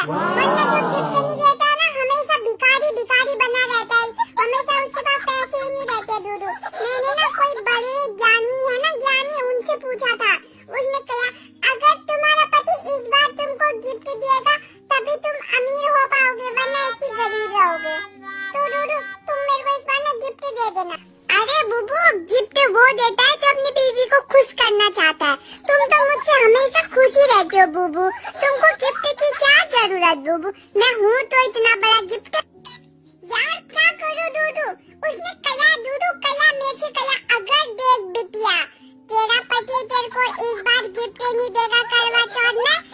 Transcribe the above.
वरना जो गिफ्ट नहीं देता है ना हमेशा भिखारी भिखारी बना रहता है, हमेशा उसके पास पैसे ही नहीं रहते डूडू। मैंने ना कोई बड़े ज्ञानी है ना ज्ञानी उनसे पूछा था, उसने कहा अगर तुम्हारा पति इस बार तुमको गिफ्ट देगा तभी तुम अमीर हो पाओगे वरना ऐसे गरीब रहोगे। तो डूडू तुम मेरे को इस बार ना गिफ्ट दे देना। अरे बुबू गिफ्ट वो देता है जो अपनी बीवी को खुश करना चाहता है, तुम तो मुझसे हमेशा खुश ही रहते हो बुबू, तुमको गिफ्ट की क्या जरूरत बुबू, मैं हूँ तो इतना बड़ा गिफ्ट। यार क्या करूँ डूडू, उसने कहा डूडू कहा मेरे से कहा अगर देख बिटिया तेरा पति तेरे को इस बार गिफ्ट नहीं देगा करवा चौथ में